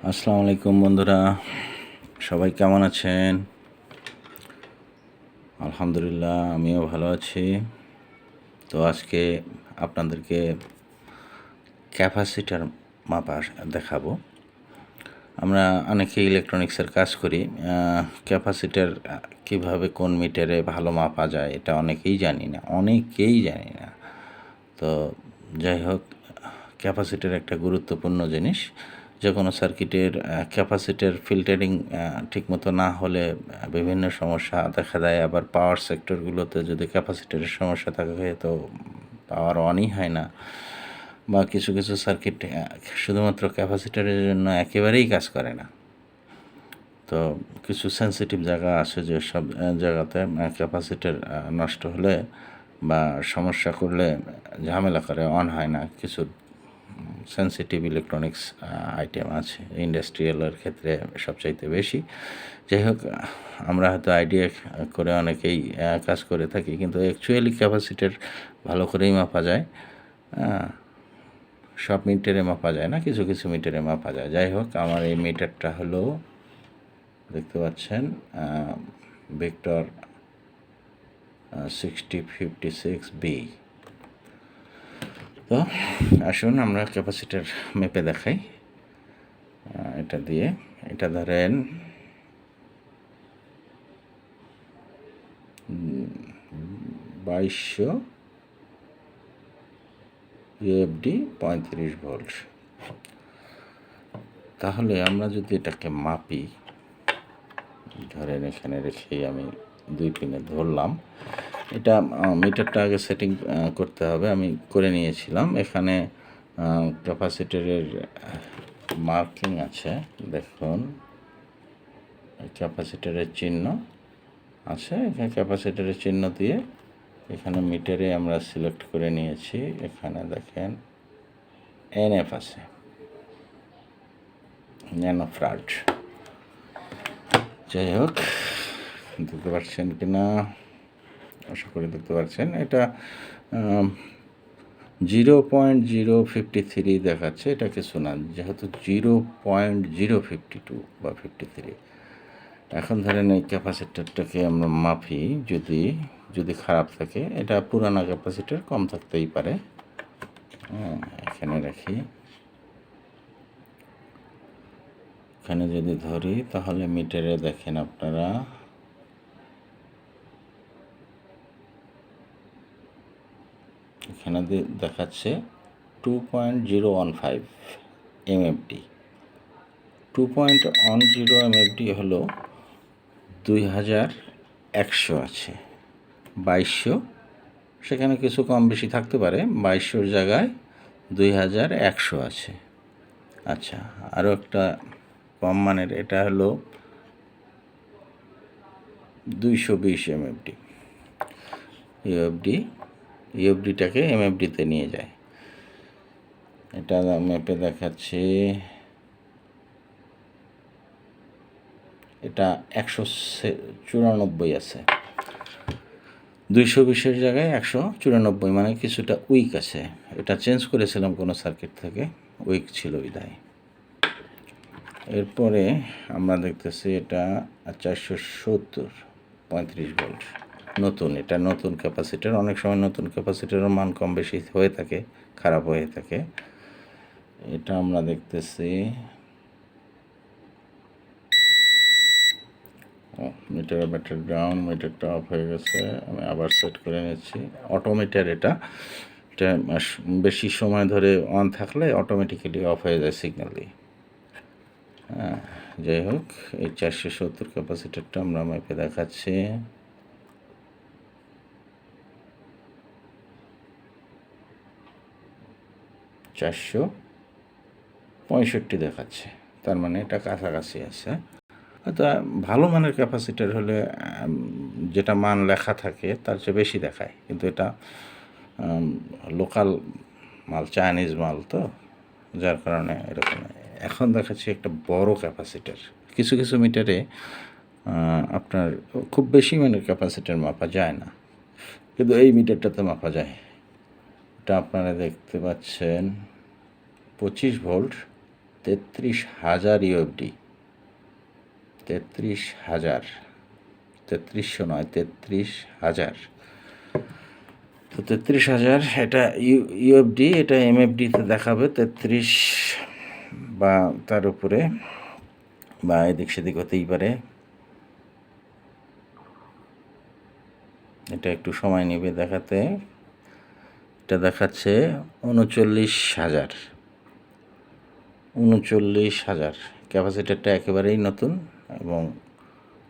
আসসালামু আলাইকুম বন্ধুরা, সবাই কেমন আছেন? আলহামদুলিল্লাহ, আমিও ভালো আছি। তো আজকে আপনাদেরকে ক্যাপাসিটার মাপা দেখাবো। আমরা অনেকে ইলেকট্রনিক্সের কাজ করি। ক্যাপাসিটার কীভাবে কোন মিটারে ভালো মাপা যায় এটা অনেকেই জানি না। তো যাই হোক, ক্যাপাসিটার একটা গুরুত্বপূর্ণ জিনিস। যে কোনো সার্কিটের ক্যাপাসিটার ফিল্টারিং ঠিকমতো না হলে বিভিন্ন সমস্যা দেখা দেয়। আবার পাওয়ার সেক্টরগুলোতে যদি ক্যাপাসিটারের সমস্যা থাকে তো পাওয়ার অনই হয় না, বা কিছু কিছু সার্কিট শুধুমাত্র ক্যাপাসিটারের জন্য একেবারেই কাজ করে না। তো কিছু সেন্সিটিভ জায়গা আছে যে সব জায়গাতে ক্যাপাসিটার নষ্ট হলে বা সমস্যা করলে ঝামেলা করে, অন হয় না। কিছু সেন্সিটিভ ইলেকট্রনিক্স আইটেম আছে, ইন্ডাস্ট্রিয়ালের ক্ষেত্রে সবচাইতে বেশি। যাই হোক, আমরা হয়তো আইডিয়া করে অনেকেই কাজ করে থাকি, কিন্তু অ্যাকচুয়ালি ক্যাপাসিটার ভালো করেই মাপা যায়। সব মিটারে মাপা যায় না, কিছু কিছু মিটারে মাপা যায়। যাই হোক, আমার এই মিটারটা হলো, দেখতে পাচ্ছেন, ভিক্টর 6056B। তো আসুন আমরা ক্যাপাসিটার মেপে দেখাই। এটা দিয়ে, এটা ধরেন 2200 ইউএফডি 35 ভোল্ট। তাহলে আমরা যদি এটাকে মাপি, ধরেন এখানে রেখেই আমি 2 পিনে ধরলাম। এটা মিটারটা আগে সেটিং করতে হবে, আমি করে নিয়েছিলাম। এখানে ক্যাপাসিটরের মার্কিং আছে, দেখুন ক্যাপাসিটরের চিহ্ন আছে। এখানে ক্যাপাসিটরের চিহ্ন দিয়ে এখানে মিটারে আমরা সিলেক্ট করে নিয়েছি। এখানে দেখেন এনএফ আছে, ন্যানোফ্রাড। যাই হোক, দেখতে পাচ্ছেন কি না, আশা করি দেখতে পাচ্ছেন। এটা 0.053 দেখাচ্ছে। এটা কিছু না, যেহেতু 0.052 বা 53। এখন ধরেন এই ক্যাপাসিটারটাকে আমরা মাপি, যদি খারাপ থাকে, এটা পুরানা ক্যাপাসিটার, কম থাকতেই পারে। এখানে রাখি, এখানে যদি ধরি তাহলে মিটারে দেখেন আপনারা এখানে দেখাচ্ছে 2.015 এমএফডি। 2.10 এমএফডি হলো 2100 আছে, 2200, সেখানে কিছু কম বেশি থাকতে পারে। 2200 জায়গায় 2100 আছে। আচ্ছা, আরও একটা কম মানের, এটা হলো 220 এমএফডি। ইউএফডিটাকে এমএফডিতে নিয়ে যায়। এটা ম্যাপে দেখাচ্ছে, এটা 194 আছে। 220-এর জায়গায় 194, মানে কিছুটা উইক আছে। এটা চেঞ্জ করেছিলাম কোনো সার্কিট থেকে, উইক ছিল বিধায়। এরপরে আমরা দেখতেছি এটা 470 35 ভোল্ট, নতুন। এটা নতুন ক্যাপাসিটার। অনেক সময় নতুন ক্যাপাসিটারের মান কম বেশি হয়ে থাকে, খারাপ হয়ে থাকে। এটা আমরা দেখতেছি মিটারের ব্যাটারি ডাউন, মিটারটা অফ হয়ে গেছে। আমি আবার সেট করে নিচ্ছি। অটোমিটার এটা বেশি সময় ধরে অন থাকলে অটোমেটিক্যালি অফ হয়ে যায় সিগন্যাল দিয়ে। যাই হোক, এই 470 ক্যাপাসিটারটা আমরা মেপে দেখাচ্ছি। চারশো 65 দেখাচ্ছে, তার মানে এটা কাছাকাছি আছে। তো ভালো মানের ক্যাপাসিটার হলে যেটা মান লেখা থাকে তার চেয়ে বেশি দেখায়, কিন্তু এটা লোকাল মাল, চাইনিজ মাল, তো যার কারণে এরকম। এখন দেখাচ্ছি একটা বড় ক্যাপাসিটার। কিছু কিছু মিটারে আপনার খুব বেশি মানের ক্যাপাসিটার মাপা যায় না, কিন্তু এই মিটারটাতে মাপা যায়। এটা আপনারা দেখতে পাচ্ছেন 25 ভোল্ট 33,000 ইউএফডি, 33,000, 3300 নয়, 33,000। তো 33,000 এটা ইউএফডি, এটা এমএফডিতে দেখাবে 33 বা তার উপরে, বা এদিক সেদিক হতেই পারে। এটা একটু সময় নেবে দেখাতে। এটা দেখাচ্ছে 39,000, 39,000। ক্যাপাসিটারটা একেবারেই নতুন এবং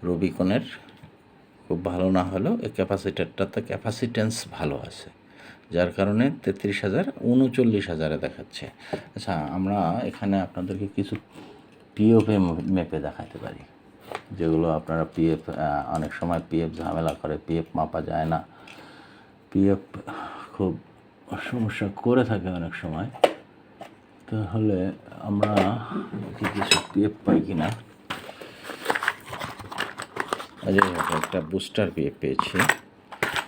রুবিকনের খুব ভালো না হলেও এই ক্যাপাসিটারটাতে ক্যাপাসিটেন্স ভালো আছে, যার কারণে 33,000 39,000-এ দেখাচ্ছে। আচ্ছা, আমরা এখানে আপনাদেরকে কিছু পিএফ মেপে দেখাতে পারি, যেগুলো আপনারা পিএফ, অনেক সময় পিএফ ঝামেলা করে, পিএফ মাপা যায় না, পিএফ খুব সমস্যা করে থাকে অনেক সময়। তাহলে আমরা কিছু পিএফ পাই কিনা। একটা বুস্টার পিএফ পেয়েছি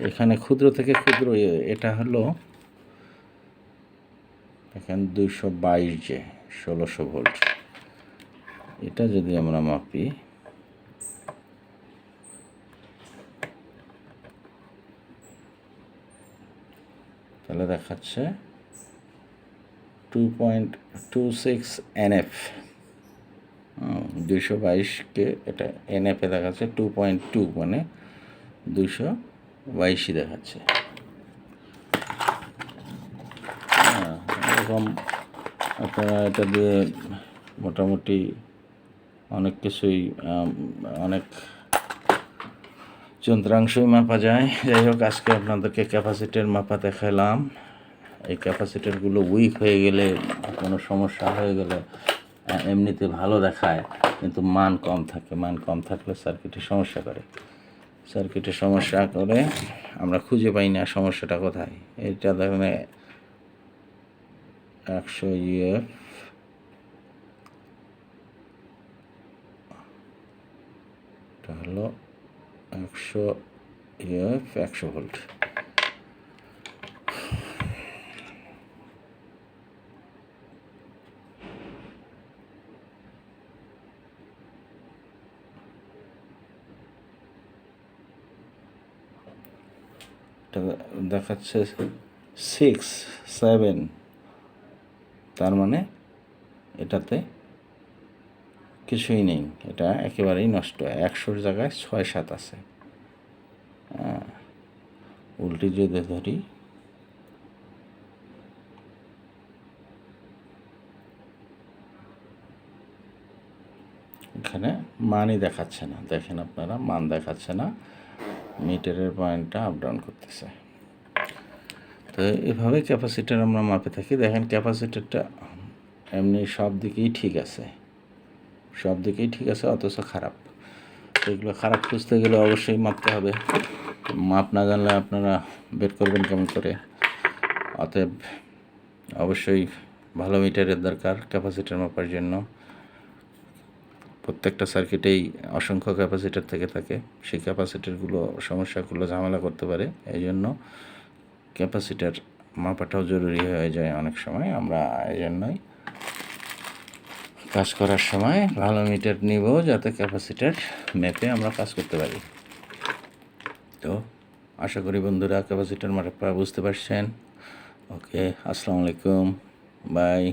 এখানে, ক্ষুদ্র থেকে ক্ষুদ্র। এটা হলো এখানে 222 যে 1600 ভোল্ট। এটা যদি আমরা মাপি, তাহলে দেখাচ্ছে 2.26 NF। 222কে এটা NF-এ দেখাচ্ছে 2.2, মানে 222 দেখাচ্ছে। এরকম আপনারা এটা দিয়ে মোটামুটি অনেক কিছুই, অনেক যন্ত্রাংশই মাপা যায়। যাই হোক, আজকে আপনাদেরকে ক্যাপাসিটার মাপা দেখালাম। এই ক্যাপাসিটারগুলো উইক হয়ে গেলে, কোনো সমস্যা হয়ে গেলে এমনিতে ভালো দেখায়, কিন্তু মান কম থাকে। মান কম থাকলে সার্কিটের সমস্যা করে। সার্কিটের সমস্যা করে আমরা খুঁজে পাই না সমস্যাটা কোথায়। এটা দেখেন 100 ইউএফ, এটা হলো 100 ইউএফ, 100 ভোল্ট। দেখাচ্ছে 6, 7, তার মানে এটাতে কিছুই নেই, এটা একেবারেই নষ্ট। 100-র জায়গায় 6-7 আছে। উল্টি যদি ধরি, এখানে মানই দেখাচ্ছে না। দেখেন আপনারা, মান দেখাচ্ছে না, মিটারের পয়েন্টটা আপ ডাউন করতেছে। তো এভাবে ক্যাপাসিটার আমরা মাপে থাকি। দেখেন ক্যাপাসিটারটা এমনি সব দিকেই ঠিক আছে, সব দিকেই ঠিক আছে, অথচ খারাপ। এগুলো খারাপ খুঁজতে গেলে অবশ্যই মাপতে হবে। মাপ না জানলে আপনারা বের করবেন কেমন করে? অতএব অবশ্যই ভালো মিটারের দরকার ক্যাপাসিটার মাপার জন্য। প্রত্যেকটা সার্কিটেই অসংখ্য ক্যাপাসিটার থেকে থাকে, সেই ক্যাপাসিটারগুলো সমস্যাগুলো ঝামেলা করতে পারে। এই জন্য ক্যাপাসিটার মাপাটাও জরুরি হয়ে যায় অনেক সময়। আমরা এই জন্যই কাজ করার সময় ভালো মিটার নিব, যাতে ক্যাপাসিটার মেপে আমরা কাজ করতে পারি। তো আশা করি বন্ধুরা ক্যাপাসিটার মাপা বুঝতে পারছেন। ওকে, আসসালামু আলাইকুম, বাই।